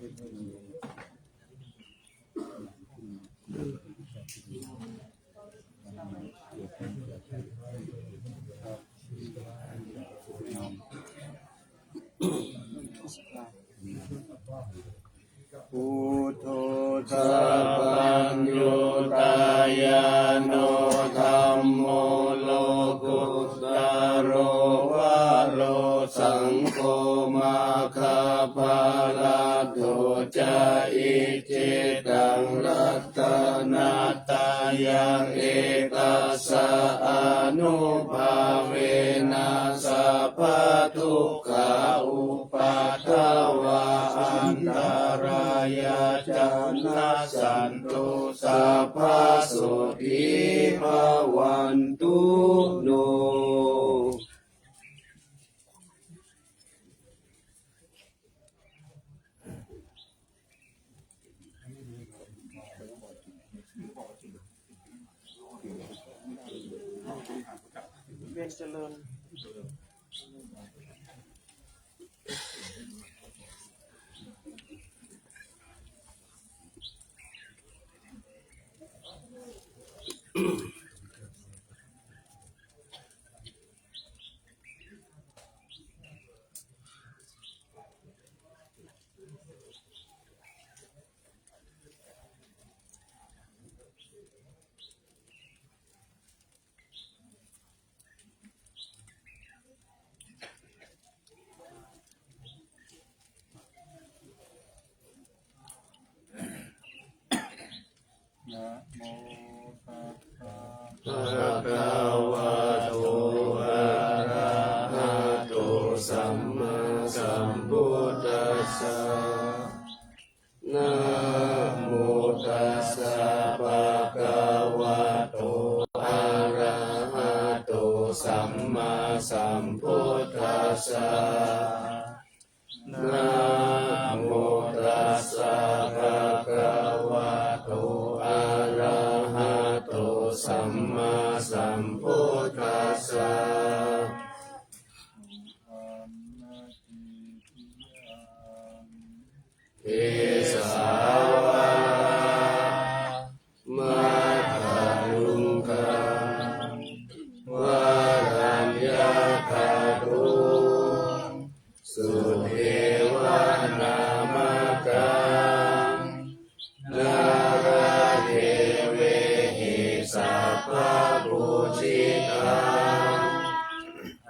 พุทโธสัพพัญโยตายาโนธัมโมโลกุตโรวะโลสังโฆมาคาภาลาโตจะอิจิตังรัตนาตายังเอกสะอนุภาเวนัสสะพะทุกขาอุปัฏฐวะอันตรายาจันนาสันตุสัพพะโสทิภวันตุโนเวียนเจริญนะโมตัสสะภะคะวะโตอะระหะโตสัมมาสัมพุทธัสสะนะโมตัสสะภะคะวะโตอะระหะโตสัมมาสัมพุทธัสสะนะโมตัสสะภะคะวะโตอะระหะโตสัมมาสัมพุทธัสสะเอสาวะมัทธลุงกังวารัญญาคารุสุเทวานามกังนาราเทเวหิสัพพะปุจิตัง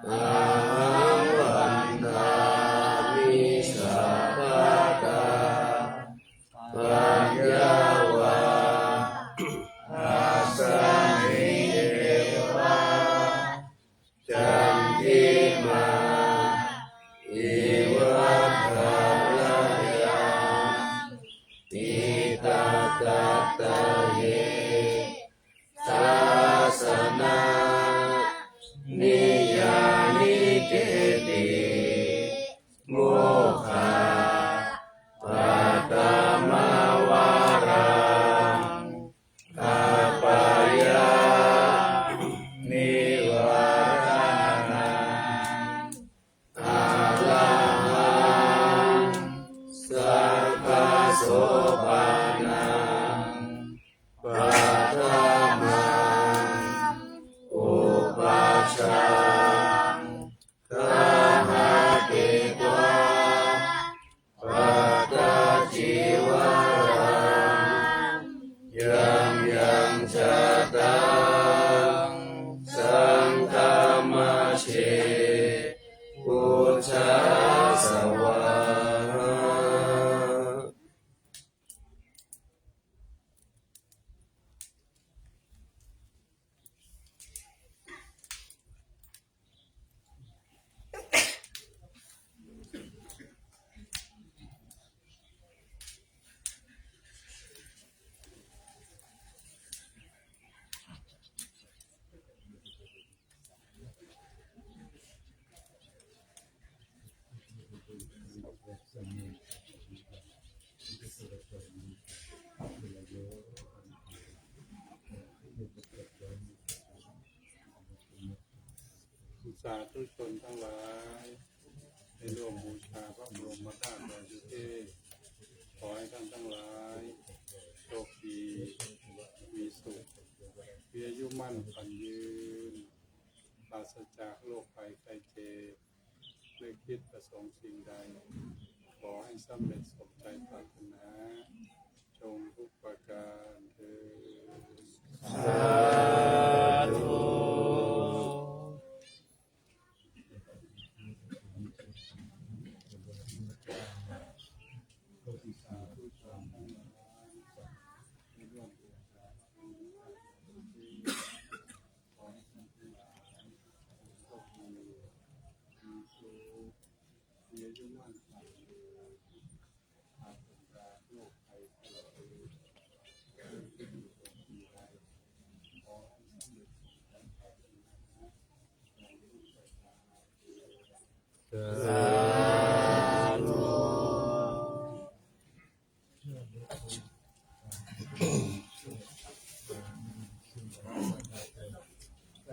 อาหังวันทามิสัพพะตาปัญญาวะอาสังหิเทวะจันทิมาอิวัฏฐายาติตาตาตาเยศาสนานิยานิเกติโมฆะปัตตมาวารังอาปายานิวารานังอาลาหังสัพพะโสภานังปัฏฐมังอุปัชฌังคหาติตวาปัตตจิวารังยังยังชะตังสังฆมัชเชพุทธัสสะวะสาธุชนทั้งหลายในร่วมบูชาพระบรมธาตุบริสุทธิ์ สำเร็จสมใจปรารถนาจงทุกประการเถิด สาธุ สาธุ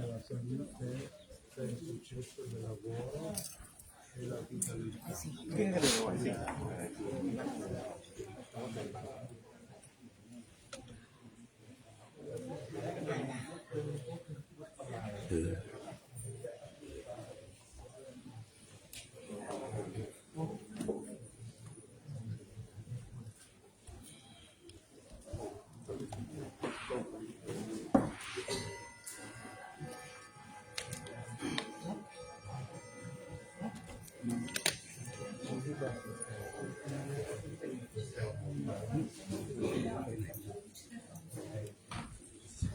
la salute per il successo del lavoro e la vitalità. Ừ.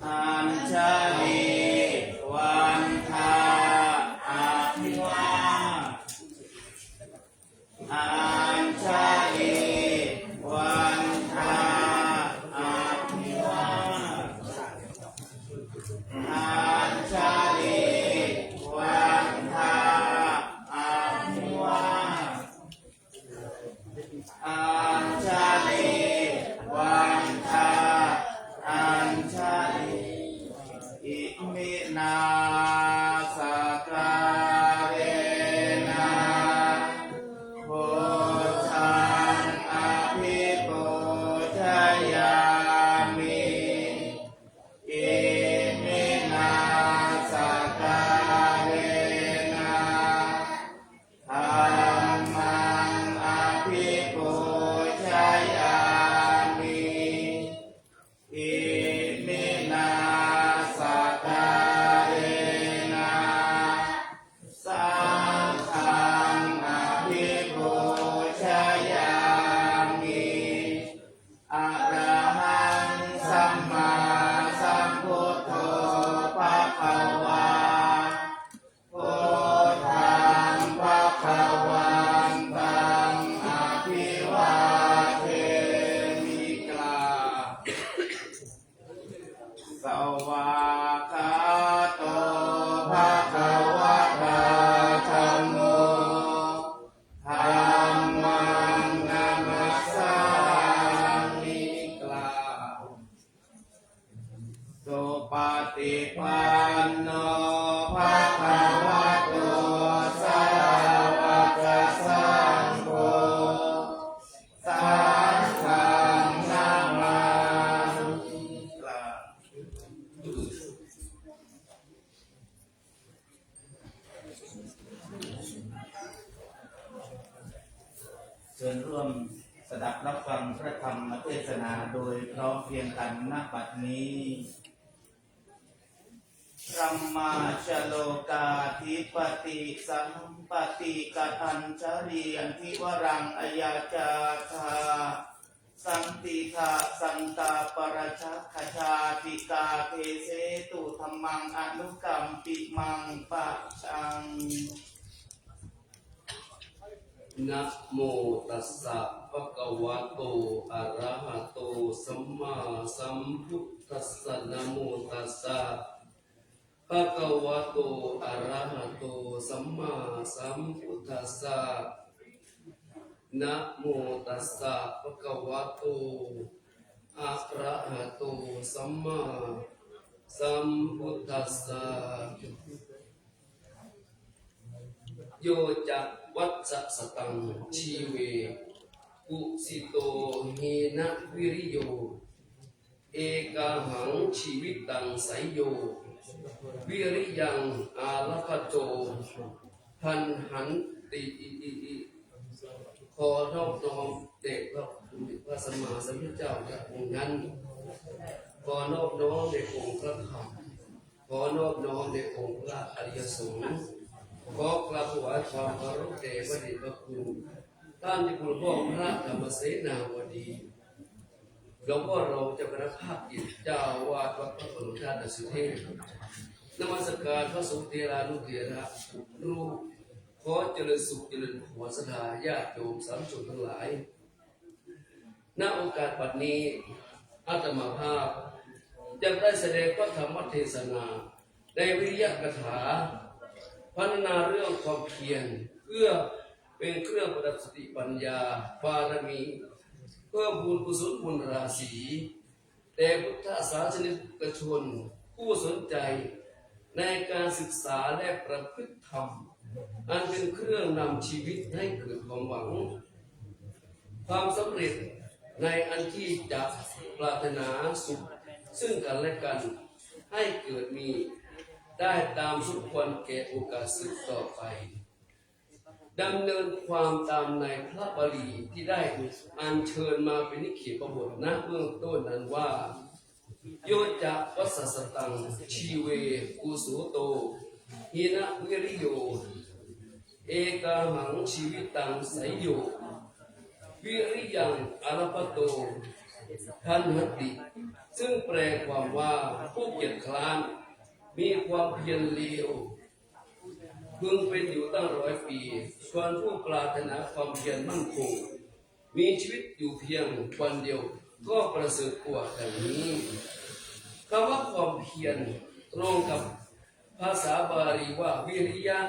อัญชลีวันทาอภิวาอัญชลีวันทาอภิวาอัญชลีวันทาอภิวาอัญชลีวันทาอัญชลีอิมินาสการเรนะโพธังอภิปูชยามิอิมินาสการเรนะธัมมังอภิปูชยามิอิมินาสการเรนะสังฆังอภิปูชยามิอะระหังสัมมาสัมพุทโธภะคะวาพุทธังภะคะวันตังอภิวาเทมิกลา สวากาโตภะคะวะตาธัมโมธัมมังนัมมัสสามิกลาสุปฏิปันโนภะคะวะโตสาวกสังโฆสังฆังนามามิกลา เชิญร่วมสดับรับฟังพระธรรมเทศนาโดยพร้อมเพรียงกันณบัดนี้รัมมาชโลกาธิปติสัมปติกัญชลีอันทิวรังอยาจาธาสันติทาสันตาปรชักขชาติกาเทเสตุธรรมังอนุกรรมปิมังปะชัง นะโมตัสสะภะคะวะโตอะระหะโตสัมมาสัมพุทธัสสะนะโมตัสสะภะคะวะโตอะระหะโตสัมมาสัมพุทธัสสะนะโมตัสสะภะคะวะโตอะระหะโตสัมมาสัมพุทธัสสะโยจะวัจจะสตังชีเวกุสิโตเฮนะวิริโยเอกาหังชีวิตังไสยโยวิริยังอาลพโจพันหันติ ขอนอบน้อมเด็กพระคุณพระสัมมาสัมพุทธเจ้าจากองค์นั้นขอนอบน้อมในองค์พระธรรมขอนอบน้อมในองค์พระอริยสงฆ์ขอกราบถวายความเคารพแด่พระเดชพระคุณท่านที่คุณพ่อพระธรรมเสนาวดีหลวงพ่อเราเจ้าคณะภาคกิจเจ้าวาดวัดพระปรมธาตุสุเทพนมัสการพระสงฆ์เทรานุเถระรูปขอเจริญสุขเจริญหัวสถาญาติโยมสาธุชนทั้งหลายณโอกาสบัดนี้อาตมาภาพจะได้แสดงพระธรรมเทศนาในวิริยะกถาพรรณนาเรื่องความเพียรเพื่อเป็นเครื่องประดับสติปัญญาบารมีเพิ่มบุญกุศลบุญราศีแต่พุทธศาสนิกชนผู้สนใจในการศึกษาและประพฤติธรรมอันเป็นเครื่องนำชีวิตให้เกิดความหวังความสำเร็จในอันที่จะปรารถนาสุขซึ่งกันและกันให้เกิดมีได้ตามสมควรแก่โอกาสสืบต่อไปดำเนินความตามในพระบาลีที่ได้อัญเชิญมาเป็นนิเขปบทณเบื้องต้นนั้นว่าโยจะวัสสตังชีเวกุสุโตหินะวิริโยเอกาหังชีวิตังไสยโยวิริยังอรปโตทันหติซึ่งแปลความว่าผู้เกียจคร้านมีความเพียรเลวพึงเป็นอยู่ตั้ง100 ปีส่วนผู้ปรารถนาความเพียรมั่นคงมีชีวิตอยู่เพียงวันเดียวก็ประเสริฐกว่าดังนี้คำว่าความเพียรตรงกับภาษาบาลีว่าวิริยะ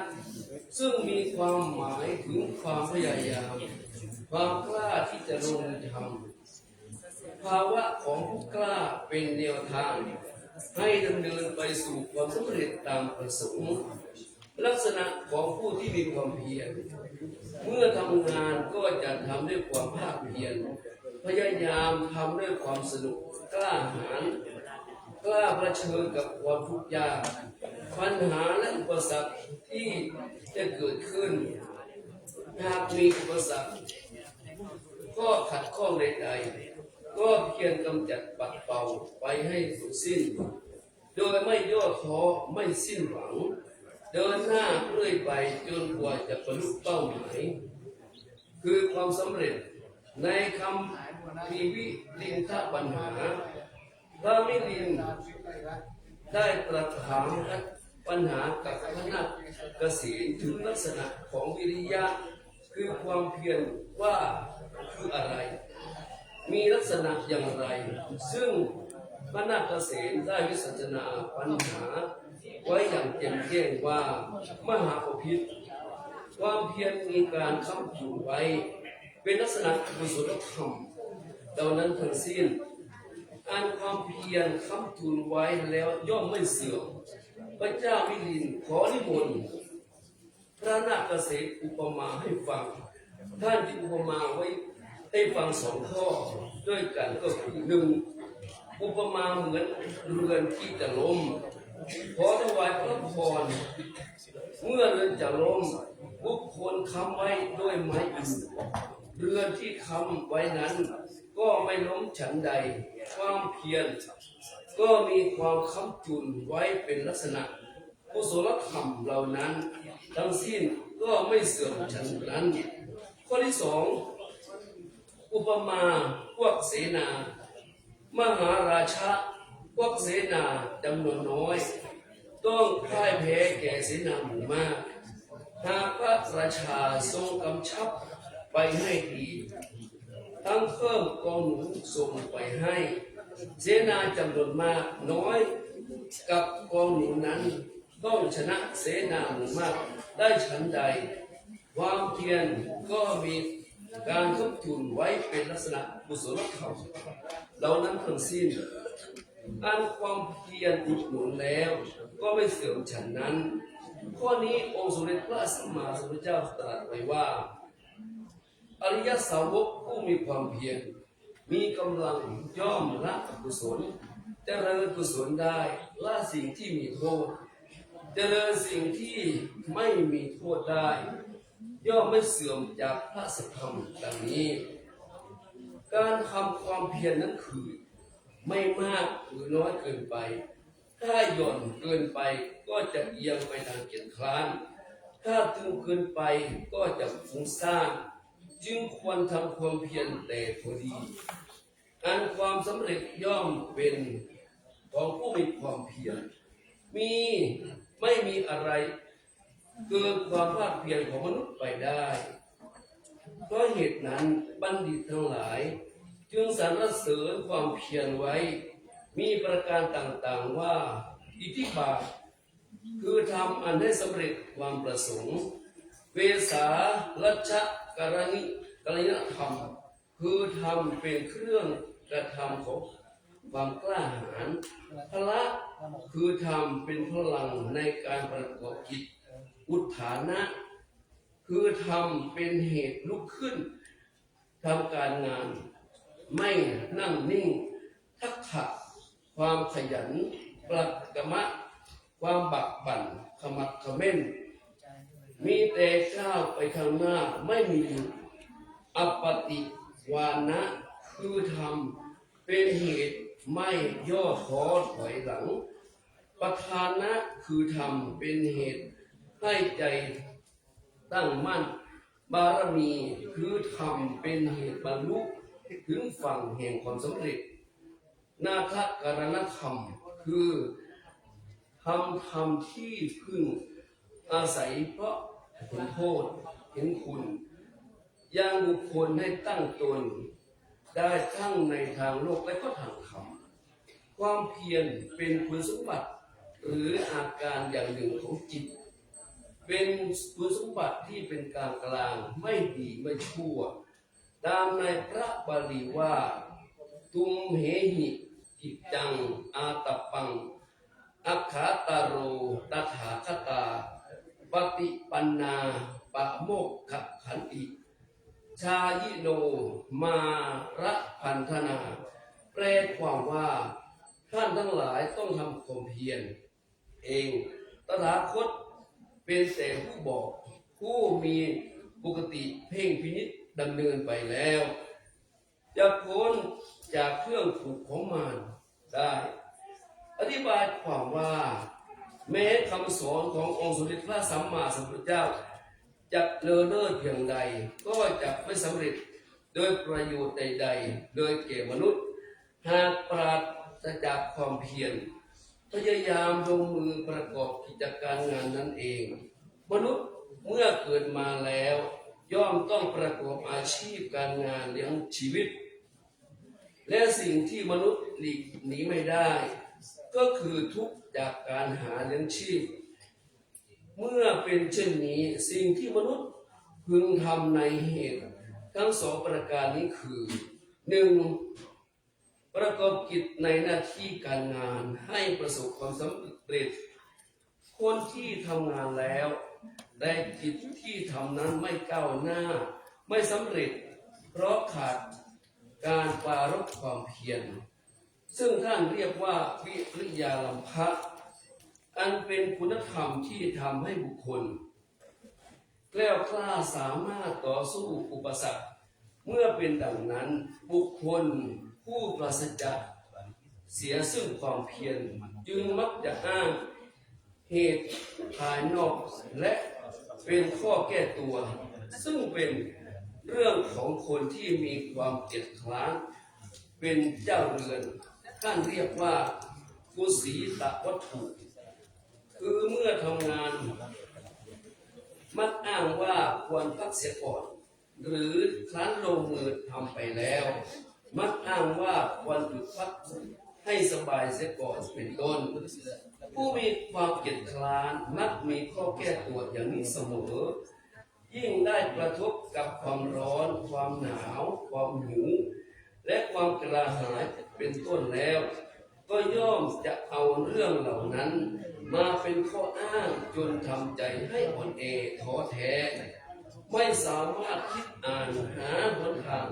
ซึ่งมีความหมายถึงความพยายามความกล้าที่จะลงมือทำภาวะของผู้กล้าเป็นแนวทางให้ดำเนินไปสู่ความสำเร็จตามประสงค์ลักษณะของผู้ที่มีความเพียรเมื่อทำงานก็จะทำด้วยความภาคเพียรพยายามทำด้วยความสนุกกล้าหาญกล้าเผชิญกับความทุกข์ยากปัญหาและอุปสรรคที่จะเกิดขึ้นหากมีอุปสรรคก็ขัดข้องใดๆก็เพียรกำจัดปัดเป่าไปให้สุดสิ้นโดยไม่ย่อท้อไม่สิ้นหวังเดินหน้าเรื่อยไปจนกว่าจะบรรลุเป้าหมายคือความสำเร็จในคำพีวิลินทปัญหาพระมิลินได้ตรัสถามปัญหากับพระนาคเกษตรถึงลักษณะของวิริยะคือความเพียรว่าคืออะไรมีลักษณะอย่างไรซึ่งพระนาคเกษตรได้วิสัชนาปัญหาไว้อย่างแจ่มแจ้งว่ามหาปพิธความเพียรมีการค้ำจุนไว้เป็นลักษณะกุศลธรรมเหล่านั้นทั้งสิ้นอันความเพียรค้ำจุนไว้แล้วย่อมไม่เสื่อมพระเจ้ามิลินขอนิมนต์พระนาคเกษตรอุปมาให้ฟังท่านที่อุปมาไว้ให้ฟัง2 ข้อด้วยกันก็คือ1อุปมาเหมือนเรือนที่จะล้มขอถวายพระพรเมื่อเรือนจะล้มบุคคลค้ำไว้ด้วยไม้อื่นเรือนที่ค้ำไว้นั้นก็ไม่ล้มฉันใดความเพียรก็มีความค้ำจุนไว้เป็นลักษณะกุศลธรรมเหล่านั้นทั้งสิ้นก็ไม่เสื่อมฉันนั้นข้อที่2อุปมาพวกเสนามหาราชะพวกเสนาจำนวนน้อยต้องพ่ายแพ้แก่เสนาหมู่มากหากพระราชาทรงกำชับไปให้ดีทั้งเพิ่มกองหนุนส่งไปให้เสนาจำนวนมากน้อยกับกองหนุนนั้นต้องชนะเสนาหมู่มากได้ฉันใดความเพียรก็มีการทบทวนไว้เป็นลักษณะกุศลธรรมเหล่านั้นทั้งสิ้นอันความเพียรอุดหนุนแล้วก็ไม่เสื่อมฉันนั้นข้อนี้องค์สมเด็จพระสัมมาสัมพุทธเจ้าตรัสไว้ว่าอริยสาวกผู้มีความเพียรมีกำลังย่อมละอกุศลเจริญกุศลได้ละสิ่งที่มีโทษเจริญสิ่งที่ไม่มีโทษได้ ย่อมไม่เสื่อมจากพระสัทธรรมดังนี้การทำความเพียรนั้นคือไม่มากหรือน้อยเกินไปถ้าหย่อนเกินไปก็จะเอียงไปทางเกียจคร้านถ้าตึงเกินไปก็จะฟุ้งซ่านจึงควรทำความเพียรแต่พอดีอันความสำเร็จย่อมเป็นของผู้มีความเพียรไม่มีอะไรเกินความภาคเพียรของมนุษย์ไปได้เพราะเหตุนั้นบัณฑิตทั้งหลายจึงสรรเสริญความเพียรไว้มีประการต่างๆว่าอิทธิบาทคือทำอันให้สำเร็จความประสงค์เวสาลัชชะกรณิกรณธรรมคือทำเป็นเครื่องกระทำของความกล้าหาญพละคือทำเป็นพลังในการประกอบกิจอุทานะคือทำเป็นเหตุลุกขึ้นทำการงานไม่นั่งนิ่งทักษะความขยันปรักมะความบักบั่นขมักเขม้นมีแต่ก้าวไปข้างหน้าไม่มีหยุดอปติวานะคือทำเป็นเหตุไม่ย่อท้อถอยหลังประธานะคือทำเป็นเหตุให้ใจตั้งมั่นบารมีคือทำเป็นเหตุบรรลุถึงฝั่งแห่งความสำเร็จนาคกรณธรรมคือทำที่พึ่งอาศัยเพราะเห็นโทษเห็นคุณยังบุคคลให้ตั้งตนได้ทั้งในทางโลกและก็ทางธรรมความเพียรเป็นคุณสมบัติหรืออาการอย่างหนึ่งของจิตเป็นคุณสมบัติที่เป็นกลางไม่ดีไม่ชั่วตามในพระบาลีว่าตุมเหหิกิจจังอาตปังอัคขาตาโรตถาคตาปฏิปันนาปะโมกขขันติชายิโนมาระพันธนาแปลความว่าท่านทั้งหลายต้องทำความเพียรเองตถาคตเป็นแต่ผู้บอกผู้มีปกติเพ่งพินิจดำเนินไปแล้วจะพ้นจากเครื่องผูกของมารได้อธิบายความว่าแม้คำสอนขององค์สมเด็จพระสัมมาสัมพุทธเจ้าจะเลอเลิศเพียงใดก็จะไม่สำเร็จโดยประโยชน์ใดๆโดยแก่มนุษย์หากปราศจากความเพียรพยายามลงมือประกอบกิจการงานนั้นเองมนุษย์เมื่อเกิดมาแล้วย่อมต้องประกอบอาชีพการงานเลี้ยงชีวิตและสิ่งที่มนุษย์หลีกหนีไม่ได้ก็คือทุกข์จากการหาเลี้ยงชีพเมื่อเป็นเช่นนี้สิ่งที่มนุษย์พึงทำในเหตุทั้งสองประการนี้คือ1. ประกอบกิจในหน้าที่การงานให้ประสบความสำเร็จคนที่ทำงานแล้วแต่กิจที่ทำนั้นไม่ก้าวหน้าไม่สำเร็จเพราะขาดการปรารภความเพียรซึ่งท่านเรียกว่าวิริยาลัมภะอันเป็นคุณธรรมที่ทำให้บุคคลแกล้วกล้าสามารถต่อสู้อุปสรรคเมื่อเป็นดังนั้นบุคคลผู้ปราศจากเสียซึ่งความเพียรจึงมักจะอ้างเหตุภายนอกและเป็นข้อแก้ตัวซึ่งเป็นเรื่องของคนที่มีความเกียจคร้านเป็นเจ้าเรือนท่านเรียกว่ากุศีตวัตถุคือเมื่อทำงานมักอ้างว่าควรพักเสียก่อนหรือครั้นลงมือทำไปแล้วมักอ้างว่าควรหยุดพักให้สบายเสียก่อนเป็นต้นผู้มีความเกียจคร้านมักมีข้อแก้ตัวอย่างนี้เสมอยิ่งได้กระทบกับความร้อนความหนาวความหิวและความกระหายเป็นต้นแล้วก็ย่อมจะเอาเรื่องเหล่านั้นมาเป็นข้ออ้างจนทำใจให้อ่อนแอท้อแท้ไม่สามารถคิดอ่านหาหนทาง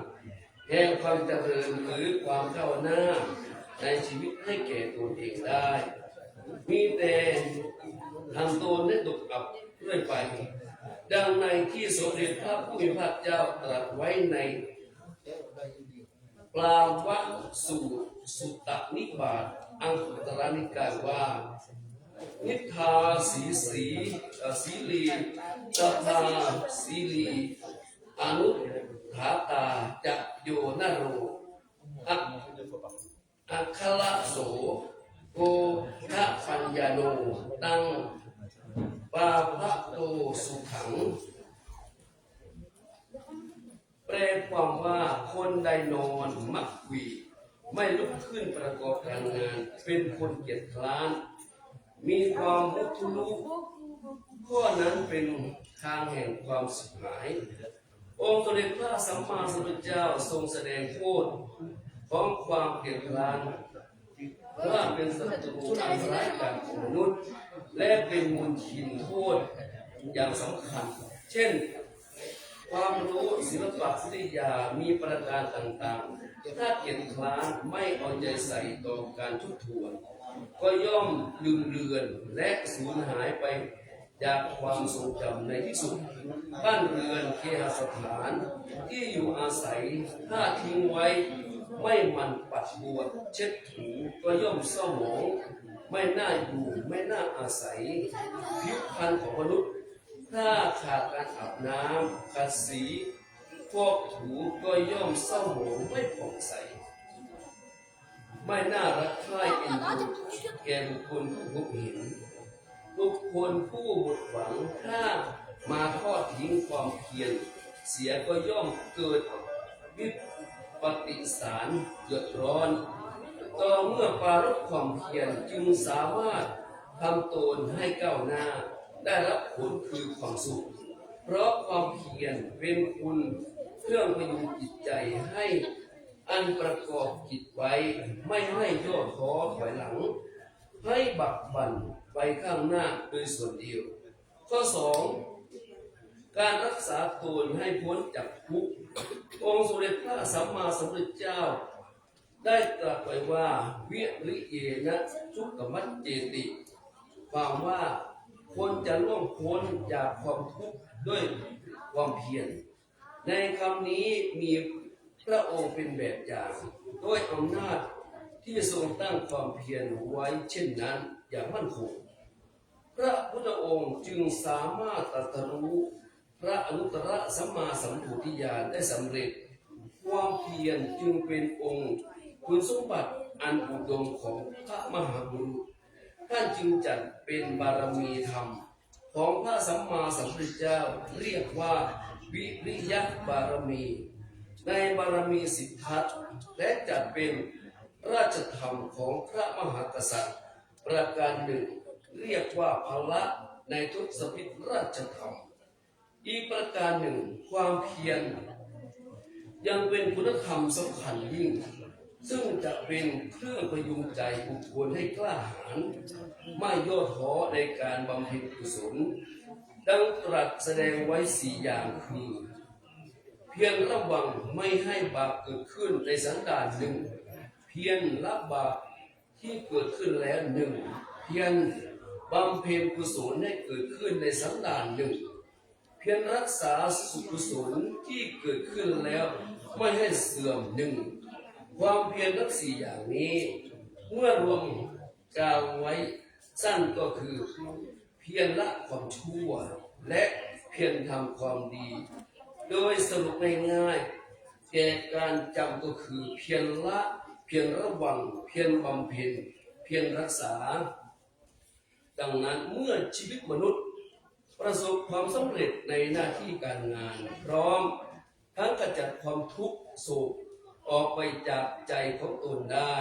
แห่งความเจริญหรือความก้าวหน้าในชีวิตให้แก่ตนเองได้มีแต่ทำตนให้ตกอับเรื่อยไป ดังในที่สมเด็จพระผู้มีพระเจ้าตรัสไว้ในปราวะสูตรสุตตนิบาตอังคุตรนิกายว่านิทาสีลีตถาสีลีอนุถาตาจะโยนโรอัคคละโสโกทะปัญญาโนตังปาภะโตสุขังแปลความว่าคนใดนอนมักหวีไม่ลุกขึ้นประกอบการงานเป็นคนเกียจคร้านมีความมุทุลุข้อนั้นเป็นทางแห่งความสิบหายองค์สมเด็จพระสัมมาสัมพุทธเจ้าทรงแสดงโทษของความเกียจคร้านว่าเป็นศัตรูอันร้ายกาจของมนุษย์และเป็นมูลทินโทษอย่างสำคัญเช่นความรู้ศิลปะวิทยามีประการต่างๆถ้าเกียจคร้านไม่เอาใจใส่ต่อการทบทวนก็ย่อมลืมเลือนและสูญหายไปจากความทรงจำในที่สุดบ้านเรือนเคหสถานที่อยู่อาศัยถ้าทิ้งไว้ไม่มันปัดบวชเช็ดถูก็ย่อมเศร้าหมองไม่น่าอยู่ไม่น่าอาศัยผิวพรรณของมนุษย์ถ้าขาดการอาบน้ำขัดสีฟอกถูก็ย่อมเศร้าหมองไม่ผ่องใสไม่น่ารักใคร่เอ็นดูแก่บุคคลผู้พบเห็นบุคคลผู้หมดหวังถ้ามาทอดทิ้งความเพียรเสียก็ย่อมเกิดวิปฏิสารเดือดร้อนต่อเมื่อปรารภความเพียรจึงสามารถทำตนให้ก้าวหน้าได้รับผลคือความสุขเพราะความเพียรเป็นคุณเครื่องพยุงจิตใจให้อันประกอบจิตไว้ไม่ให้ย่อท้อถอยหลังให้บักบั่นไปข้างหน้าโดยส่วนเดียวข้อ2การรักษาตนให้พ้นจากทุกข์องค์สมเด็จพระสัมมาสัมพุทธเจ้าได้ตรัสไว้ว่าวิริเยนะทุกขมัจเจติความว่าคนจะล่วงพ้นจากความทุกข์ด้วยความเพียรในคำนี้มีพระองค์เป็นแบบอย่างด้วยอำนาจที่ทรงตั้งความเพียรไว้เช่นนั้นอย่างมั่นคงพระพุทธองค์จึงสามารถตรัสรู้พระอนุตตรสัมมาสัมโพธิญาณได้สำเร็จความเพียรจึงเป็นองค์คุณสมบัติอันอุดมของพระมหาบุรุษท่านจึงจัดเป็นบารมีธรรมของพระสัมมาสัมพุทธเจ้าเรียกว่าวิริยะบารมีในบารมีสิทธัตถ์และจัดเป็นราชธรรมของพระมหากษัตริย์ประการหนึ่งเรียกว่าภละในทศพิธราชธรรมอีกประการหนึ่งความเพียรยังเป็นคุณธรรมสำคัญยิ่งซึ่งจะเป็นเครื่องพยุงใจบุคคลให้กล้าหาญไม่ย่อท้อในการบำเพ็ญกุศลดังตรัสแสดงไว้4อย่างคือเพียรระวังไม่ให้บาปเกิดขึ้นในสันดานหนึ่งเพียรละบาปที่เกิดขึ้นแล้วหนึ่งเพียรบำเพ็ญกุศลให้เกิดขึ้นในสันดานหนึ่งเพียรรักษาสุขกุศลที่เกิดขึ้นแล้วไม่ให้เสื่อมหนึ่งความเพียรทั้ง4อย่างนี้เมื่อรวมกล่าวไว้สั้นก็คือเพียรละความชั่วและเพียรทำความดีโดยสรุปง่ายๆแก่การจำก็คือเพียรละเพียรระวังเพียรบำเพ็ญเพียรรักษาดังนั้นเมื่อชีวิตมนุษย์ประสบความสำเร็จในหน้าที่การงานพร้อมทั้งขจัดความทุกข์โศกออกไปจากใจของตนได้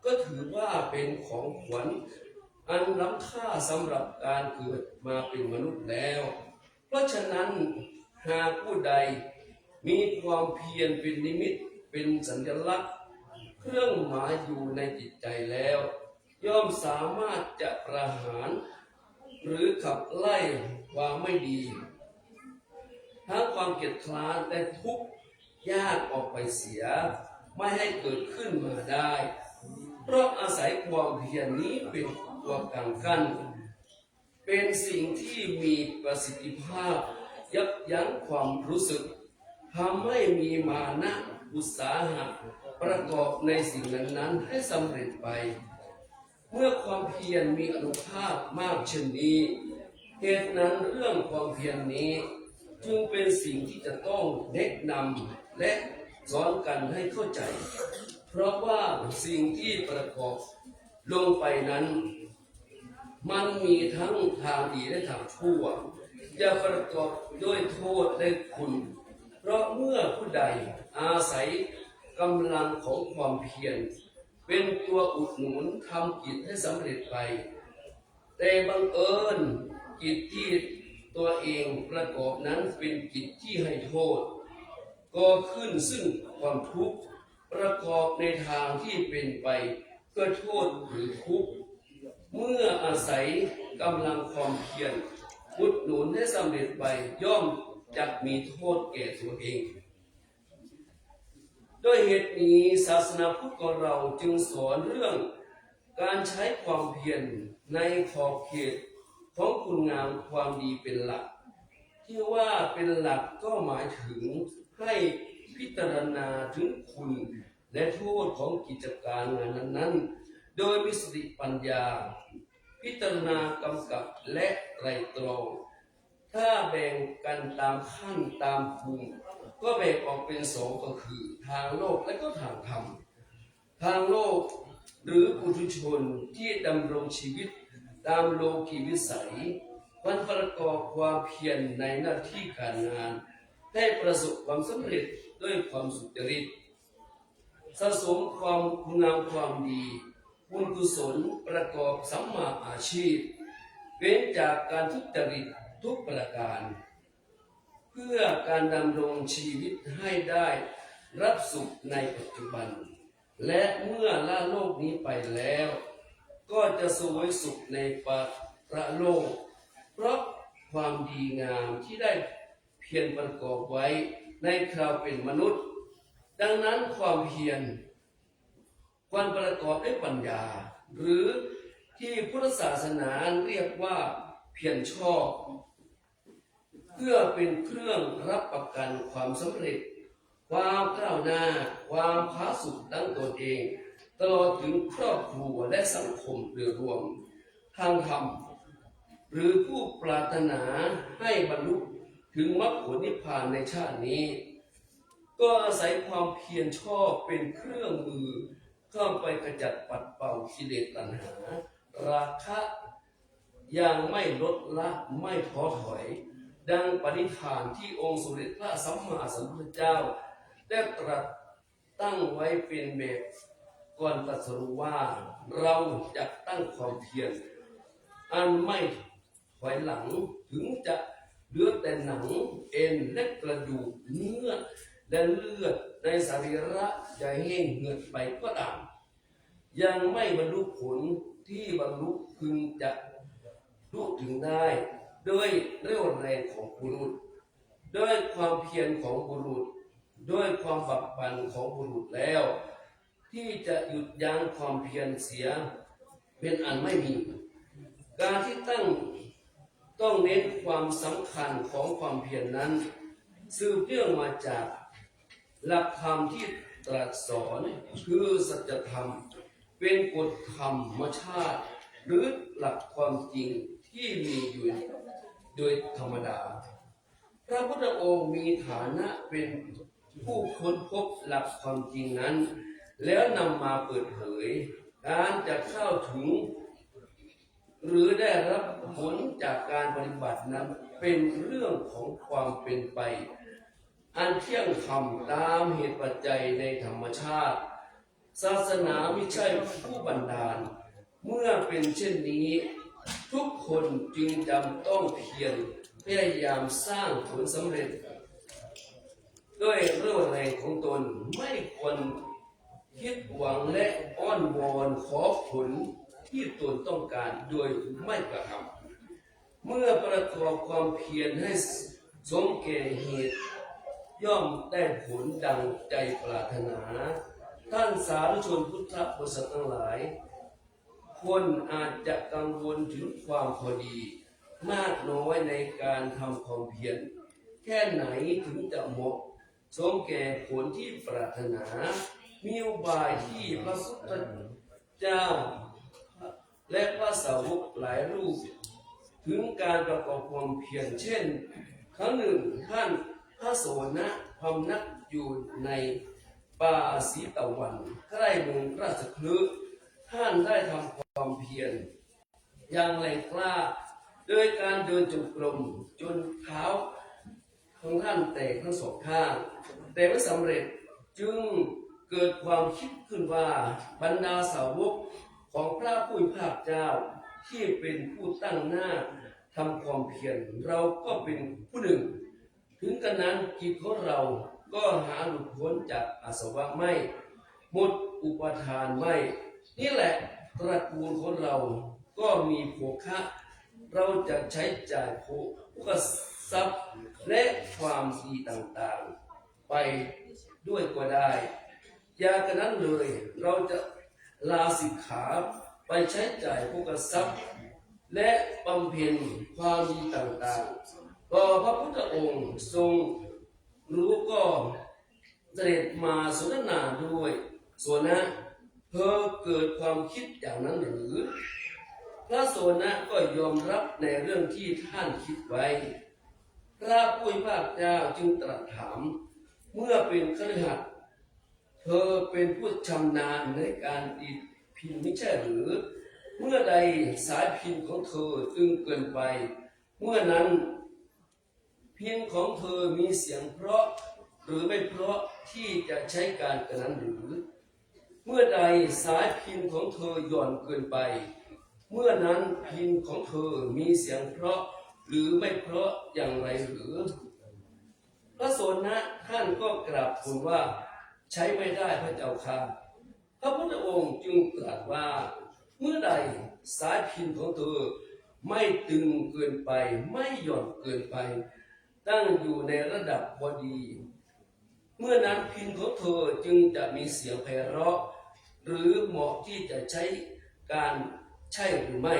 ก็ถือว่าเป็นของขวัญอันล้ำค่าสำหรับการเกิดมาเป็นมนุษย์แล้วเพราะฉะนั้นหากผู้ใดมีความเพียรเป็นนิมิตเป็นสัญลักษณ์เครื่องหมายอยู่ในจิตใจแล้วย่อมสามารถจะประหารหรือขับไล่ความไม่ดีทั้งความเกลียดคร้านและทุกข์ยากออกไปเสียไม่ให้เกิดขึ้นมาได้เพราะอาศัยความเพียรนี้เป็นตัวกลางกั้นเป็นสิ่งที่มีประสิทธิภาพ ยับยั้งความรู้สึกทำให้มีมานะอุตสาหะประกอบในสิ่งนั้นๆให้สำเร็จไป เมื่อความเพียรมีอานุภาพมากเช่นนี้เหตุนั้นเรื่องความเพียรนี้จึงเป็นสิ่งที่จะต้องแนะนำและสอนกันให้เข้าใจ เพราะว่าสิ่งที่ประกอบลงไปนั้นมันมีทั้งทางดีและทางชั่วจะประกอบด้วยโทษและคุณ เพราะเมื่อผู้ใดอาศัยกำลังของความเพียรเป็นตัวอุดหนุนทำกิจให้สำเร็จไปแต่บังเอิญกิจที่ตัวเองประกอบนั้นเป็นกิจที่ให้โทษก่อขึ้นซึ่งความทุกข์ประกอบในทางที่เป็นไปเพื่อโทษหรือทุกข์เมื่ออาศัยกำลังความเพียรอุดหนุนให้สำเร็จไปย่อมจะมีโทษแก่ตัวเองด้วยเหตุนี้ศาสนาพุทธของเราจึงสอนเรื่องการใช้ความเพียรในขอบเขตของคุณงามความดีเป็นหลักที่ว่าเป็นหลักก็หมายถึงให้พิจารณาถึงคุณและโทษของกิจการงานนั้นๆโดยมีสติปัญญาพิจารณากำกับและไตร่ตรองถ้าแบ่งกันตามขั้นตามภูมิก็แบ่งออกเป็นสองก็คือทางโลกและก็ทางธรรมทางโลกหรือปุถุชนที่ดำรงชีวิตตามโลกีวิสัยมันประกอบความเพียรในหน้าที่การงานให้ประสบความสำเร็จด้วยความสุจริตสะสมความคุณงามความดีบุญกุศลประกอบสัมมาอาชีพเว้นจากการทุจริตทุกประการเพื่อการดำรงชีวิตให้ได้รับสุขในปัจจุบันและเมื่อละโลกนี้ไปแล้วก็จะเสวยสุขในปรโลกเพราะความดีงามที่ได้เพียรประกอบไว้ในคราวเป็นมนุษย์ดังนั้นความเพียรควรประกอบด้วยปัญญาหรือที่พุทธศาสนาเรียกว่าเพียรชอบเพื่อเป็นเครื่องรับประกันความสำเร็จความก้าวหน้าความผาสุกตั้งตนเองตลอดถึงครอบครัวและสังคมโดยรวมทางธรรมหรือผู้ปรารถนาให้บรรลุถึงมรรคผลนิพพานในชาตินี้ก็อาศัยความเพียรชอบเป็นเครื่องมือเข้าไปกระจัดปัดเป่ากิเลสตัณหาราคะอย่างไม่ลดละไม่ท้อถอยดังปณิธานที่องค์สมเด็จพระสัมมาสัมพุทธเจ้าได้ตรัสตั้งไว้เป็นแบบก่อนตรัสรู้ว่าเราจะตั้งความเพียรอันไม่ถอยหลังถึงจะเหลือแต่หนังเอ็นและกระดูกเนื้อและเลือดในสรีระจะแห้งเหือดไปก็ตามยังไม่บรรลุผลที่บรรลุพึงจะรู้ถึงได้ด้วยเรี่ยวแรงของบุรุษด้วยความเพียรของบุรุษด้วยความฝักใฝ่ของบุรุษแล้วที่จะหยุดยั้งความเพียรเสียเป็นอันไม่มีการที่ต้องเน้นความสำคัญของความเพียรนั้นสืบเนื่องมาจากหลักธรรมที่ตรัสสอนคือสัจธรรมเป็นกฎธรรมชาติหรือหลักความจริงที่มีอยู่โดยธรรมดาพระพุทธองค์มีฐานะเป็นผู้ค้นพบหลักความจริงนั้นแล้วนำมาเปิดเผยการจะเข้าถึงหรือได้รับผลจากการปฏิบัตินั้นเป็นเรื่องของความเป็นไปอันเที่ยงธรรมตามเหตุปัจจัยในธรรมชาติศาสนาไม่ใช่ผู้บันดาลเมื่อเป็นเช่นนี้ทุกคนจึงจำต้องเพียรพยายามสร้างผลสำเร็จด้วยเรี่ยวแรงของตนไม่ควรคิดหวังและอ้อนวอนขอผลที่ตนต้องการโดยไม่กระทำเมื่อประกอบความเพียรให้สมแก่เหตุย่อมได้ผลดังใจปรารถนาท่านสาธุชนพุทธบริษัททั้งหลายคนอาจจะกังวลถึงความพอดีมากน้อยในการทำความเพียร แค่ไหนถึงจะเหมาะสมแก่ผลที่ปรารถนา มีอุบายที่พระพุทธเจ้าและพระสาวกหลายรูปถึงการประกอบความเพียรเช่นครั้งหนึ่งท่านพระโสนะพำนักอยู่ในป่าสีตะวันใกล้เมืองราชคฤห์ท่านได้ทำความเพียรอย่างแรงกล้าโดยการเดินจงกรมจนเท้าของท่านแตกทั้งสองข้างแต่ไม่สำเร็จจึงเกิดความคิดขึ้นว่าบรรดาสาวกของพระผู้มีพระเจ้าที่เป็นผู้ตั้งหน้าทำความเพียรเราก็เป็นผู้หนึ่งถึงกันนั้นจิตของเราก็หาหลุดพ้นจากอาสวะไม่หมดอุปทานไม่นี่แหละตระกูลของเราก็มีโภคะเราจะใช้จ่ายโภคทรัพย์และความดีต่างๆไปด้วยก็ได้อย่ากันนั้นเลยเราจะลาสิกขาไปใช้จ่ายโภคทรัพย์และบำเพ็ญความดีต่างๆก็พระพุทธองค์ทรงรู้ก็เสด็จมาสนทนาด้วยส่วนนะเธอเกิดความคิดอย่างนั้นหรือพระโสนะก็ยอมรับในเรื่องที่ท่านคิดไว้พระผู้มีพระเจ้าจึงตรัสถามเมื่อเป็นคฤหัสถ์เธอเป็นผู้ชำนาญในการตีพิณไม่ใช่หรือเมื่อใดสายพิณของเธอตึงเกินไปเมื่อนั้นพิณของเธอมีเสียงเพราะหรือไม่เพราะที่จะใช้การกันนั้นหรือเมื่อใดสายพิณของเธอหย่อนเกินไปเมื่อนั้นพิณของเธอมีเสียงเพราะหรือไม่เพราะอย่างไรหรือพระโสนะท่านก็กราบทูลว่าใช้ไม่ได้พระเจ้าค่ะพระพุทธองค์จึงตรัสว่าเมื่อใดสายพิณของเธอไม่ตึงเกินไปไม่หย่อนเกินไปตั้งอยู่ในระดับพอดีเมื่อนั้นพิณของเธอจึงจะมีเสียงไพเราะหรือเหมาะที่จะใช้การใช่หรือไม่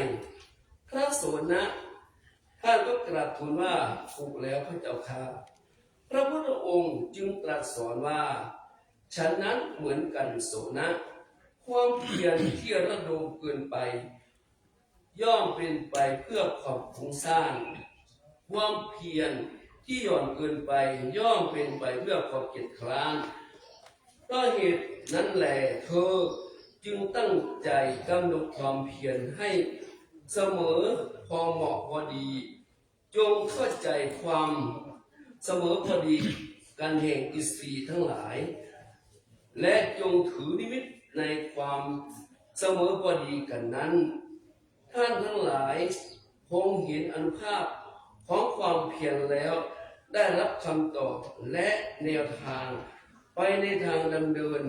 พระโสนะท่านก็กราบทูลว่าถูกแล้วพระเจ้าค่ะพระพุทธองค์จึงตรัสสอนว่าฉันนั้นเหมือนกันโสนะความเพียรที่ระดมเกินไปย่อมเป็นไปเพื่อความฟุ้งซ่านความเพียรที่หย่อนเกินไปย่อมเป็นไปเพื่อความเกียจคร้านเพราะเหตุนั้นแหละเธอจึงตั้งใจกำหนดความเพียรให้เสมอพอเหมาะพอดีจงเข้าใจความเสมอพอดีกันแห่งอินทรีย์ทั้งหลายและจงถือนิมิตในความเสมอพอดีกันนั้นท่านทั้งหลายคงเห็นอนุภาพของความเพียรแล้วได้รับคำตอบและแนวทางไปในทางดำเนิน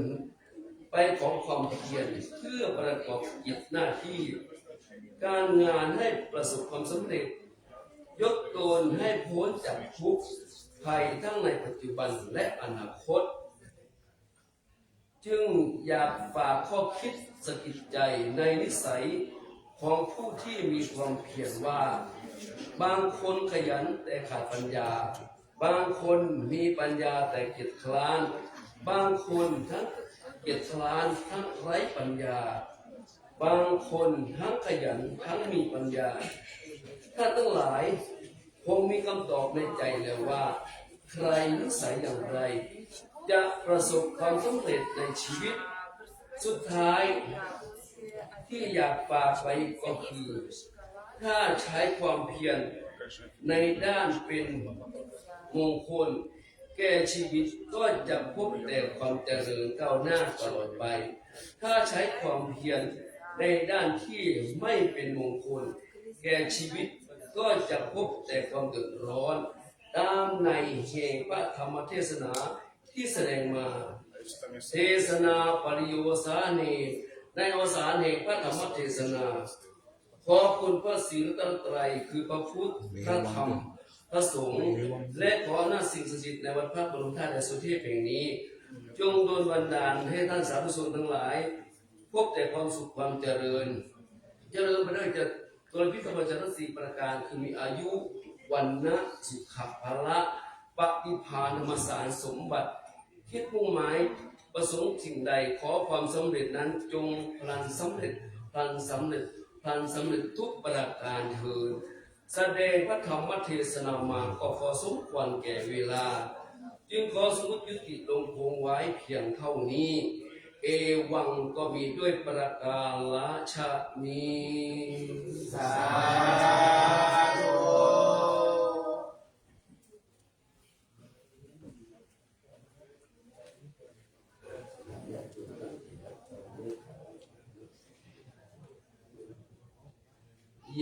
ไปของความเพียรเพื่อประกอบกิจหน้าที่การงานให้ประสบความสำเร็จยกตนให้พ้นจากทุกข์ภัยทั้งในปัจจุบันและอนาคตจึงอยากฝากข้อคิดสะกิดใจในนิสัยของผู้ที่มีความเพียรว่าบางคนขยันแต่ขาดปัญญาบางคนมีปัญญาแต่เกียจคร้านบางคนทั้งเกียจคร้านทั้งไร้ปัญญาบางคนทั้งขยันทั้งมีปัญญาท่านทั้งหลายคงมีคำตอบในใจแล้วว่าใครนิสัยอย่างไรจะประสบความสำเร็จในชีวิตสุดท้ายที่อยากฝากไว้ก็คือถ้าใช้ความเพียรในด้านเป็นมงคลแก่ชีวิตก็จะพบแต่ความเจริญก้าวหน้าตลอดไปถ้าใช้ความเพียรในด้านที่ไม่เป็นมงคลแก่ชีวิตก็จะพบแต่ความเดือดร้อนตามในแห่งพระธรรมเทศนาที่แสดงมาเทศนาปริโยสานีในอวสานแห่งพระธรรมเทศนาขอบคุณพระศรีรัตนตรัยคือพระพุทธพระธรรมพระสงฆ์และขออำนาจสิ่งศักดิ์สิทธิ์ในวันพระบรมธาตุในสุเทพแห่งนี้จงโดนบันดาลให้ท่านสาธุชนทั้งหลายพบแต่ความสุขความเจริญไปด้วยจะโดยพิธภัณฑ์ทั้ง4ประการคือมีอายุวันนะสุขภาละ ฏิภาณธรรมสารสมบัติคิดมุ่งหมายประสงค์สิ่งใดขอความสำเร็จนั้นจงพลันสำเร็จพลันสำเร็จพลันสำเร็จทุกประการเถิดแสดงพระธรรมเทศนามาก็พอสมควรแก่เวลาจึงขอสมุดยุติลงคงไว้เพียงเท่านี้เอวังก็มีด้วยประการฉะนี้สาธุ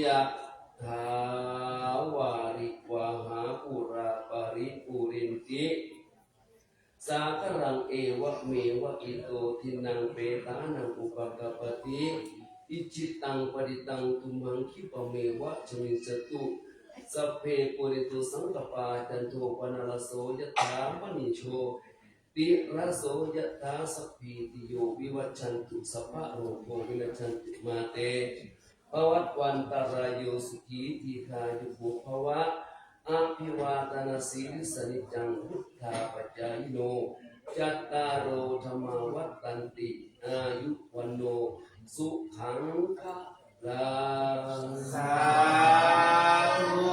ยะถาวาริวหาปุราปาริปุเรนติสาครังเอวะเมวะอิโตทินังเปตานังอุปกปปติอิจิตังปริตังตุมังคิปะเมวะจมิสตุสัพเพปุริตุสังกปาจันโทปนารโสยะถามณิโชติระโสยะถาสัพพิติโยวิวัชชันตุสัพพะโรโควินัสสันติมาเตภวัตวันตรายโยสุขีทีคายุบุภวะอาภิวาตนาสีลิสนิจังพุทธาปัจจายโนจัตตารโอธรรมาวัตตันติอายุวันโนสุขังคะลังสาธุ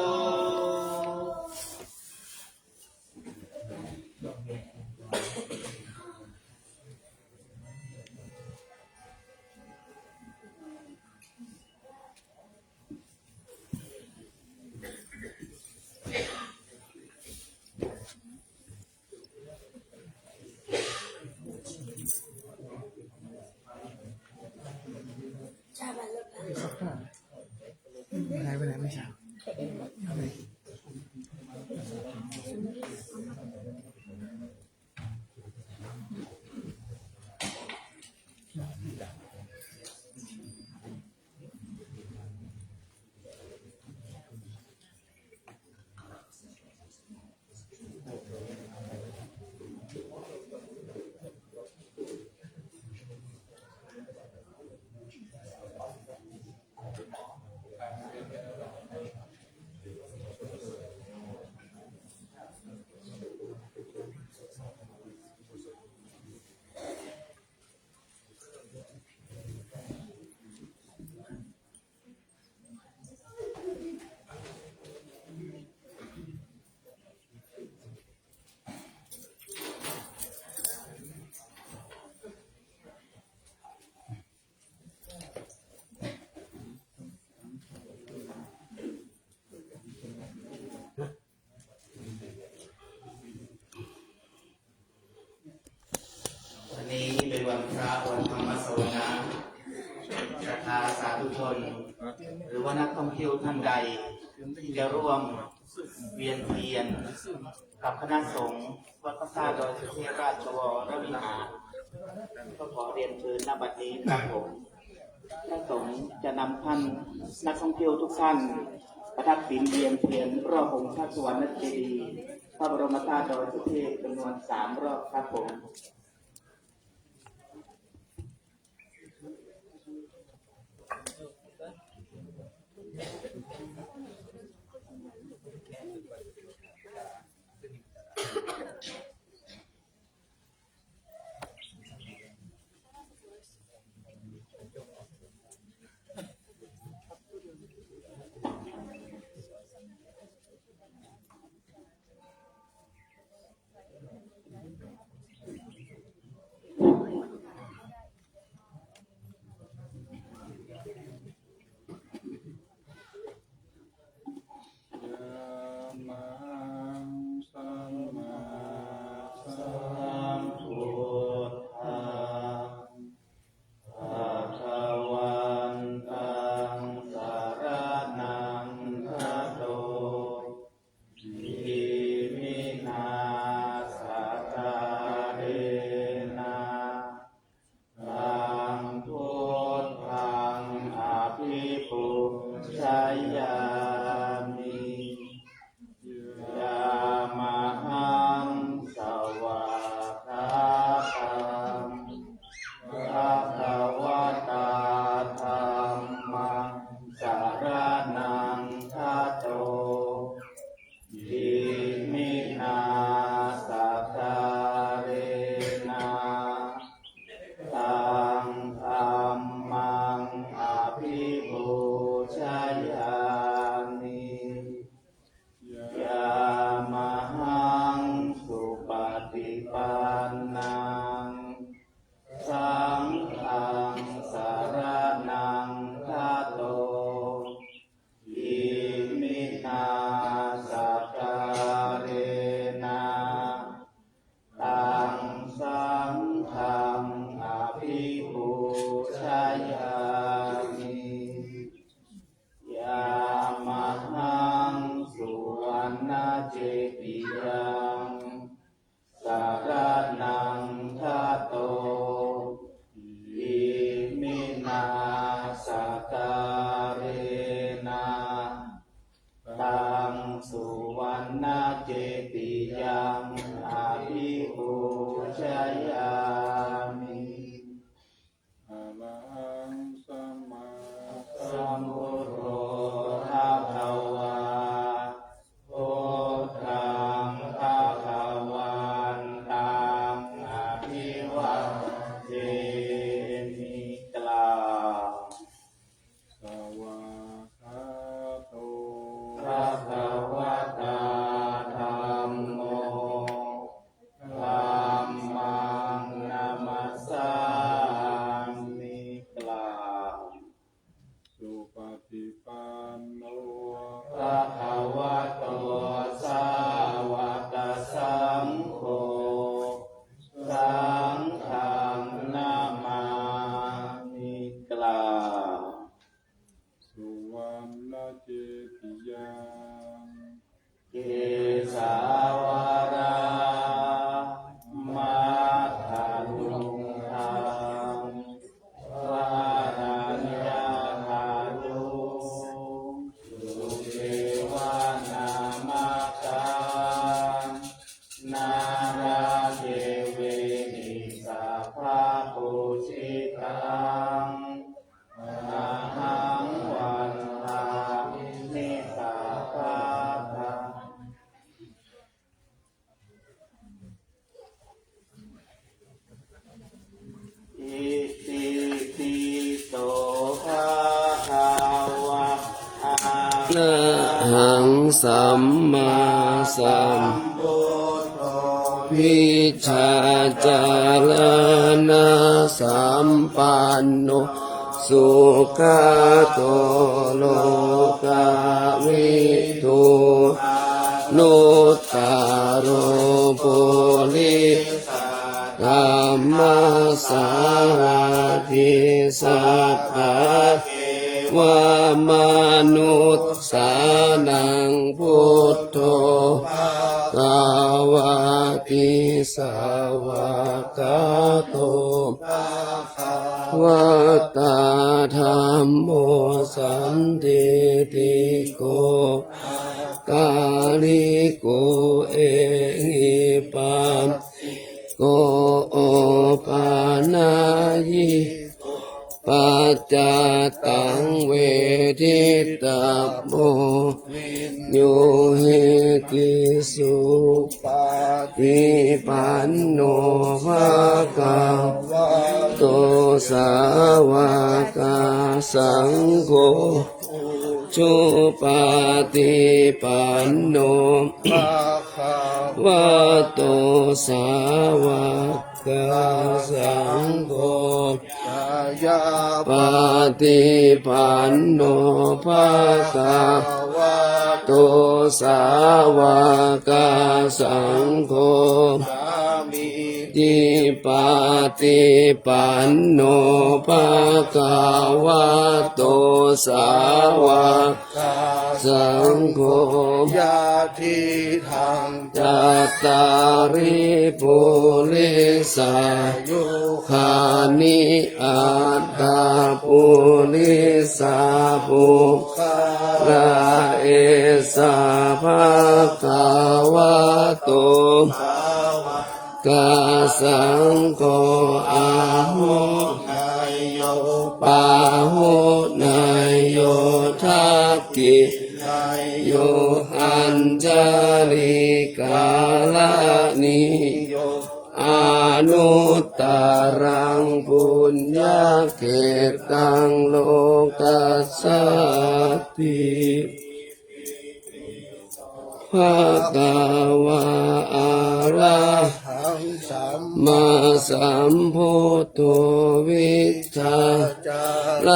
หายไปไหนไม่ทราบ วันนี้เป็นวันพระวันธรรมสวนาศรัทธาสาธุชนหรือว่านักท่องเที่ยวท่านใดที่จะร่วมเวียนเทียนกับคณะสงฆ์วัดพระธาตุดอยสุเทพราชวรวิหารก็ขอเรียนเชิญณบัดนี้ครับผมพระสงฆ์จะนำท่านนักท่องเที่ยวทุกท่านประทับศีลเวียนเทียนรอบองค์พระสวรรณเจดีย์พระบรมธาตุดอยสุเทพจำนวน3 รอบครับผม ชิตังอาหังวันทานิสาปาทาอิติปิโสภะคะวะนะหังสัมมาสัม พุทโธ พิชาจารณะสัมปันโนสุขโตโลกวิทูนุตตโรปุริธัมมัสสารทิสัพพะวามนุษย์สานังพุทโธกาวาติสาวกาโตวัตตาธรรมโมสันติติโกกาลิโกเอหิปัสโกโอปานายิปัจจตังเวทิตาโมโยเฮติสุปฏิปันโนภะคะวะโตสาวกสังโฆจุปฏิปันโนภะคะวะโตสาวกสังโฆปฏิปันโนภะคะวะโตสาวกสังโฆติปฏิปันโนภะคะวะโตสาวกสังโฆยะทิทังจัตตาริปุริสายุคานิอัตตาปุริสาปุระเอสาภะคะวะโตกาสังโฆอาหุนายโยปาหุนายโยทักขินายโยอัญจลิกาลานิโยอนุตตรังปุญญเขตังโลกัสสติภะคะวะอะระหังสัมมาสัมพุทโธวิชาจาร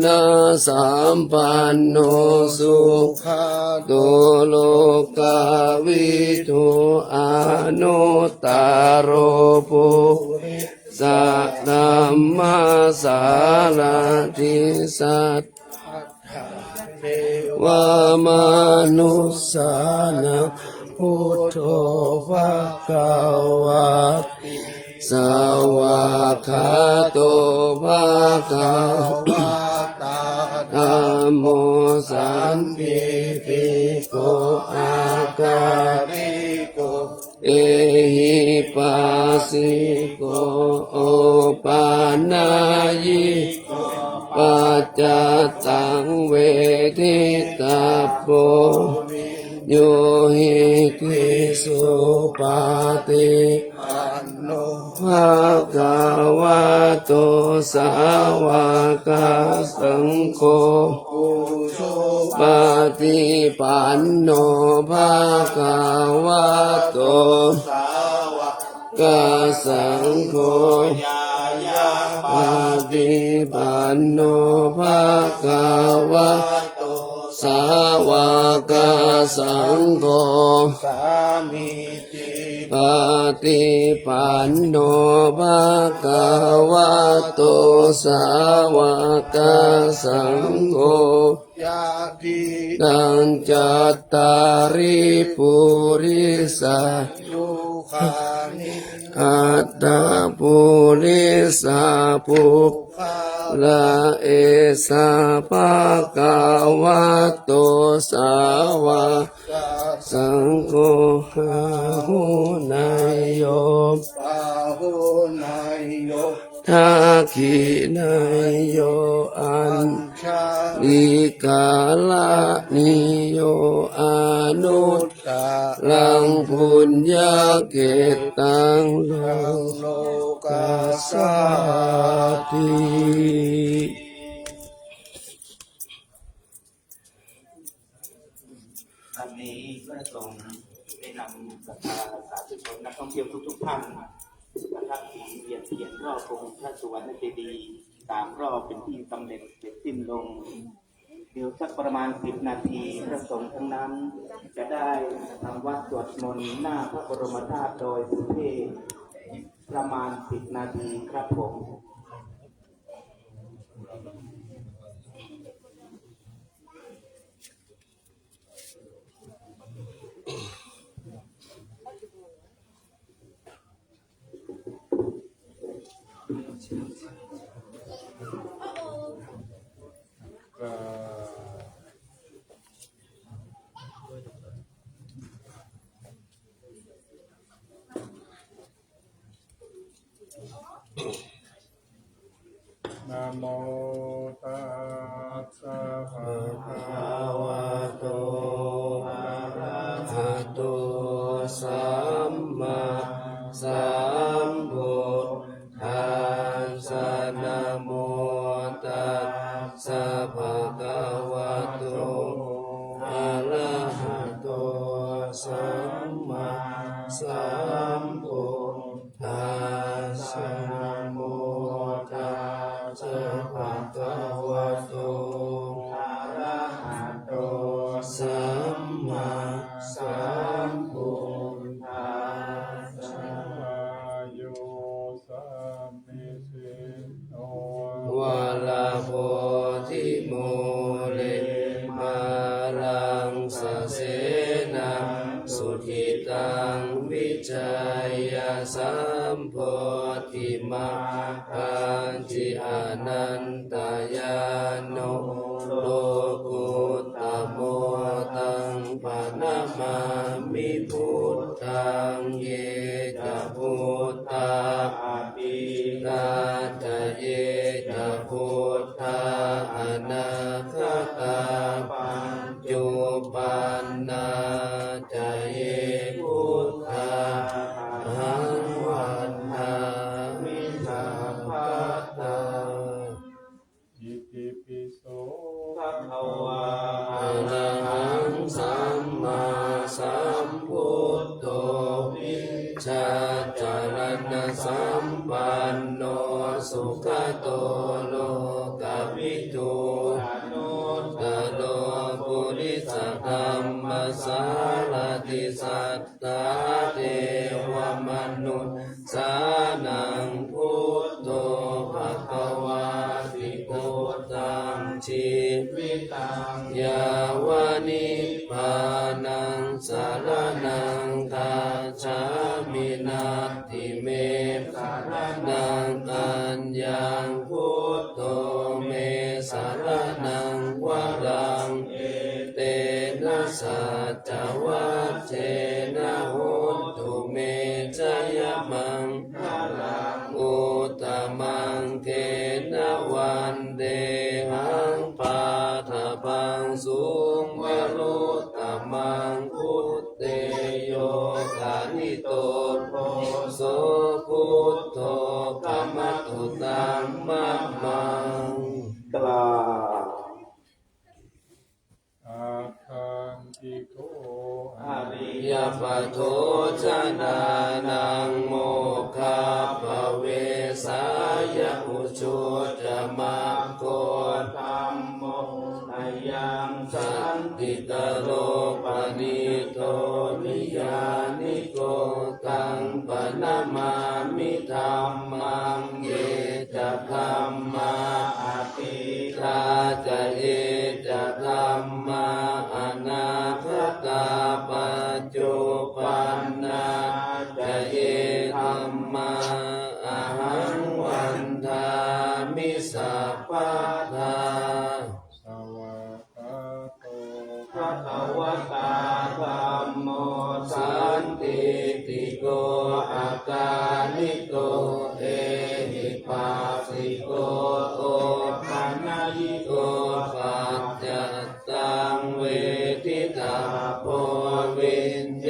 ณะสัมปันโนสุขโตโลกวิทูอนุตตโรปุสัตตัมมาสารทิสัตวามนุสสานังพุทโธภะคะวะสาวกขาโตภะคะวะตาธัมโมสันติติโกอาการิโกเอหิปัสสิโกโอปานายิปัจจตังเวทิตาโพโยหิติสุปฏิปันโนภะคะวะโตสาวกสังโฆปฏิปันโนภะคะวะโตสาวกสังโฆปฏิปันโนภะคะวะโตสาวกสังโฆสามิติปฏิปันโนภะคะวะโตสาวกสังโฆยะทิตังจัตตาริปุริสายุคานิอัตตาปุริสาปุระเอสาภะคะวะโตสาวกสังโฆหาหุนายโยปาหุนายโยท ทักขินายโยอันชา ลิกาลานิโยอนุต ตา ลังพุญญาเกตังโล โลกาสา ติ วันนี้พระสงฆ์ได้นำศรัทธาสาธุชนนักท่องเที่ยวทุกท่านประทับหมุนเวียนเทียนรอบองค์พระสุวรรณเจดีย์3 รอบเป็นที่สำเร็จเสร็จสิ้นลง เดี๋ยวสักประมาณ10 นาทีพระสงฆ์ทั้งนั้นจะได้ทำวัดสวดมนต์หน้าพระบรมธาตุโดยสุเทพประมาณ10 นาทีครับผม นะโมตัสสะภะคะ ภะวะโตอะระหะโตสัมมาสัมพุทธัสสะนะโมตัสสะภะคะวะโตอะระหะโตสัมมาสัมพุทธัสสะนะโมตัสสะภะคะวะโตอะระหะโตสัมมาสัมพุทธัสสะ โยสัมมิสิโน วะลาโพธิโมเลมาลังสะเสนังสุขิตังวิจัยสัมโพธิมาปัญจิอานันตายาโนโลกุตตโมตังปะนะมามิพุทธังเยจะพุทธาปิตาจะเยจะพุทธาอนาคตาปัญจุปันนาจะเยพุทธาหังวันทามิสัพพะตา อิติปิโส ภะคะวา อะระหังสัมมาสัมพุทโธวิชาจารณสัมปันโนสุขโตโลกวิทูตโลปุริสธรรมสารติสัตตาเทวมนุษย์สานังพุทโธภะคะวาติโกตังชีวิตังยาวานิพพานังสารนังคาชามินาติเมสารนังอัญญังพุทโธเมสารนังวรังเอเตนะสัจจวัชเชนะโหตุเมจยมังอุตตมังเทนะวันเดหังปาทปังสุงวโรตตมังพุทเตโยกานิโตโพโสพุทโธกัมมตุตังมัมมัง กล่าว อาคันติโก อาริ ยาปโทชนานังโมคาภเวสายอุชุจมังโก ธัมโมอายังสั สั น นติตโลปนิโตนิยานิโกตังปนะมามิธัมมังเยจะธัมมาอติตาจะเยจะธัมมาอนาคตาปัจจุปันนาจะเยธัมมาอหังวันทามิสัพพะทา สวากาโต พระคะวตาธัมโมสั สั น นติติโกอาการนิโกเอหิปั ติโกโอปันญิโกปัจจตังเวทิตาโพวินโย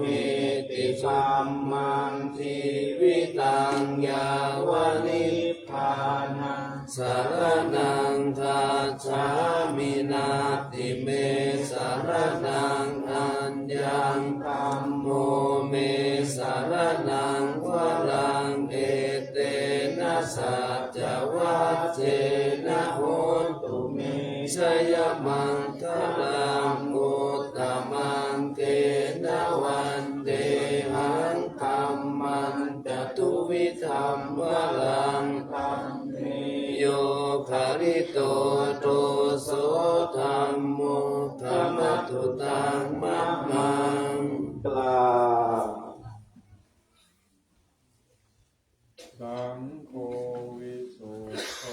หิติสัมมันทีวิตังยาวนิพพานังสารนังทัจฉามินาติเมสารนังอัญญังธัมโมเมสารนังวรังเอเตนะสัจจวัจเจนะโหนตุเมชยมังคลังอุตตมังเกนะวันเดหังธัมมันจตุวิธัมวรังธัมเมโยคาริโตโตโสธัมโมธัมมตุตังมัมมัง กล่าว สังโฆวิสุทโธ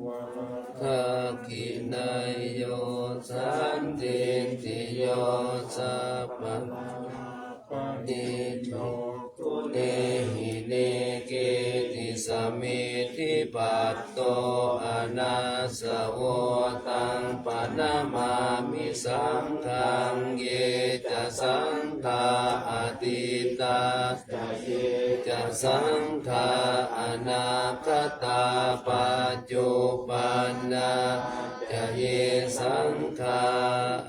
วะระ ภาคินายโยสันติติโยสัพพะ ปะ ติโต โต เนหิเนเกติสมมิทิปัตโตอนาสโวตังปนามามิสังฆังเยจะสังฆาอติตาจะเยจะสังฆาอนาคตาปัจจุบันนาจะเยสังฆา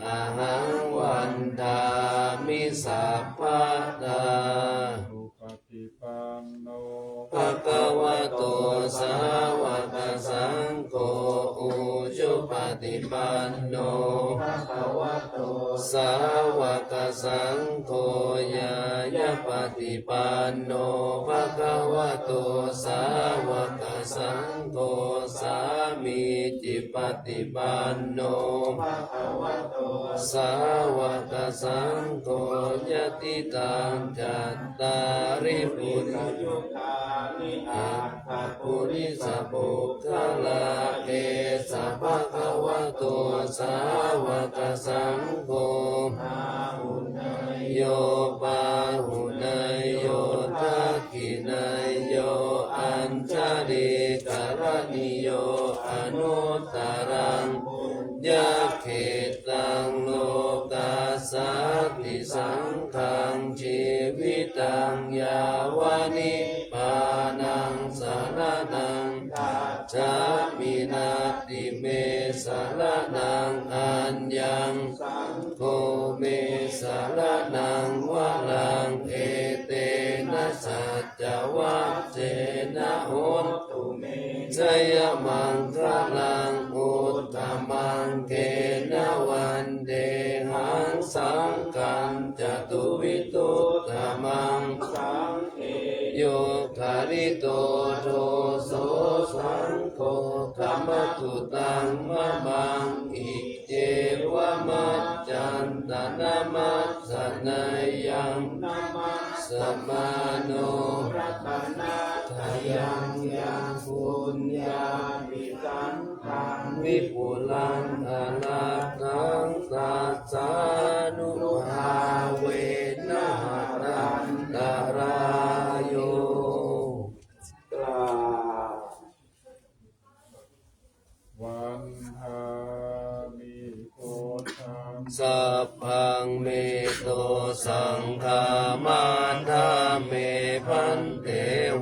อาหังวันทามิสัพพะตา สุปฏิปันโน ภะคะวะโตสาวกสังโฆอุชุปฏิปันโนภะคะวะโตสาวกสังโฆญาญาปฏิปันโนภะคะวะโตสาวกสังโฆสามีจิปฏิปันโนภะคะวะโตสาวกสังโฆยติตังจัตตาริปุริสยุคานิอัตถปุริสปุคคลาเอสัพพะคะวะโตสาวกสังโฆอาหุนายโยปาหุนายโยทักขินายโยอัญชลิกรณิโยอนุตตรังยะเขตังโลกัสสติสังฆังชีวิตังยาวนิพพานังสารนังทัจฉามินาติเมสารนังอัญญังสังโฆเมสารนังวรังเอเตนะสัจจวัจเจนะโหนตุเมชยมังคลังอุตตมังเกนะวันเดหังสังกัญจตุวิตุตมังสังเอโยคาริโตโทโสสังโฆธัมมตุตังมะมังอิเจวะมัจจันตนะมัสสนัยยังนะมัสสมาโนรัตนะทายังยังปุญญาวิสังขังวิปุลังอนาคังตัสสานุภาเวนะหะรันตรายโย กล่าว วันทามิโกธัม สัพพังเมโตสังฆามาธาเมพันเต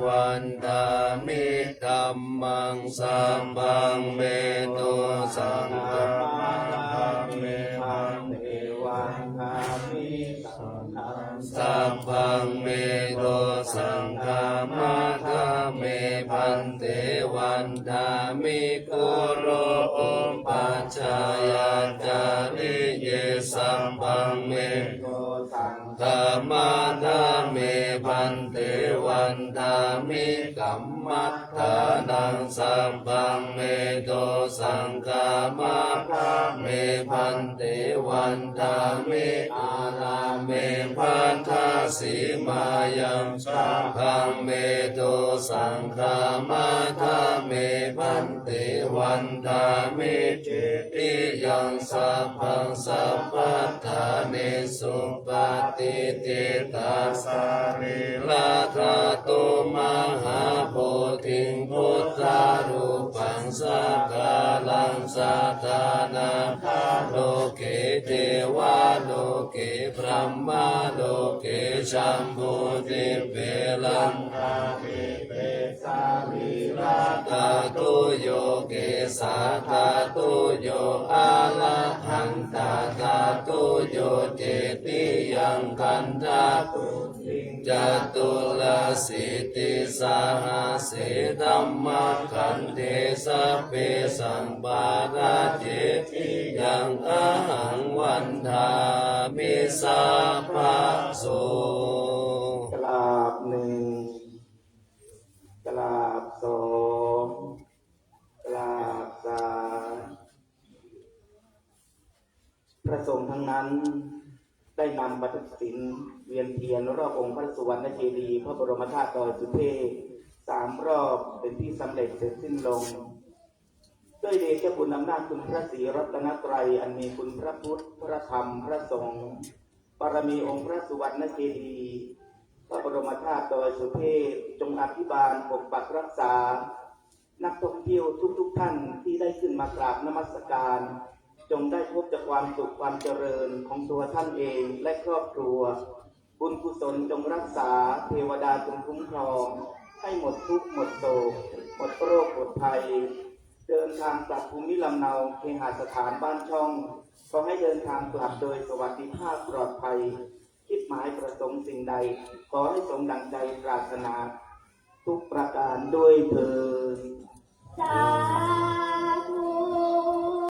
วันทามิธัมมังสัพพังเมโตสังฆามาธาเมพันเตวันทามิธัมมังสัพพังเมโตสังฆามาธาเมพันเตวันทามิกุโรโอปัจจายาจาริเยสัมปังเมโตสังฆามาธาเมพันเตวันทามิกัมมัฏฐานังสัมปังเมโตสังฆามาธาเมพันเตวันทามิอาลาเมพันธาสีมายังสัพพังเมโตสังฆามาธาเมพันเตวันทามิเจติยังสัพพังสัพพัทธาเนสุปฏิติตาสาริลาธาตุมหาโพธิพุทธารู สักกาลังสัทธานาโลเกเทวาโลเกพรหมาโลเกชัมพูติเปลังตาตุโยเกสาตาตุโยอาละหันตาตาตุโยเจติยังคันธาจตุลสิทธิสหเสธัมมขันเทสัพเพสัมปาราเจยังอาหังวันทามิสัพพะโส กราบหนึ่งกราบสองกราบสามพระสงฆ์ทั้งนั้นได้นำปฏิสินเวียนเทียนรอบองค์พระสุวรรณเจดีย์พระบรมธาตุดอยสุเทพ3 รอบเป็นที่สำเร็จเสร็จสิ้นลงด้วยเดชบุญอำนาจคุณพระศรีรัตนตรัยอันมีคุณพระพุทธพระธรรมพระสงฆ์บารมีองค์พระสุวรรณเจดีย์พระบรมธาตุดอยสุเทพจงอภิบาลปกปักรักษานักท่องเที่ยวทุกท่านที่ได้ขึ้นมากราบนมัสการจงได้พบจากความสุขความเจริญของตัวท่านเองและครอบครัวบุญกุศลจงรักษาเทวดาจงคุ้มครองให้หมดทุกข์หมดโศกหมดโรคหมดภัยเดินทางกลับภูมิลำเนาเคหสถานบ้านช่องขอให้เดินทางกลับโดยสวัสดิภาพปลอดภัยคิดหมายประสงค์สิ่งใดขอให้สมดังใจปรารถนาทุกประการด้วยเถิด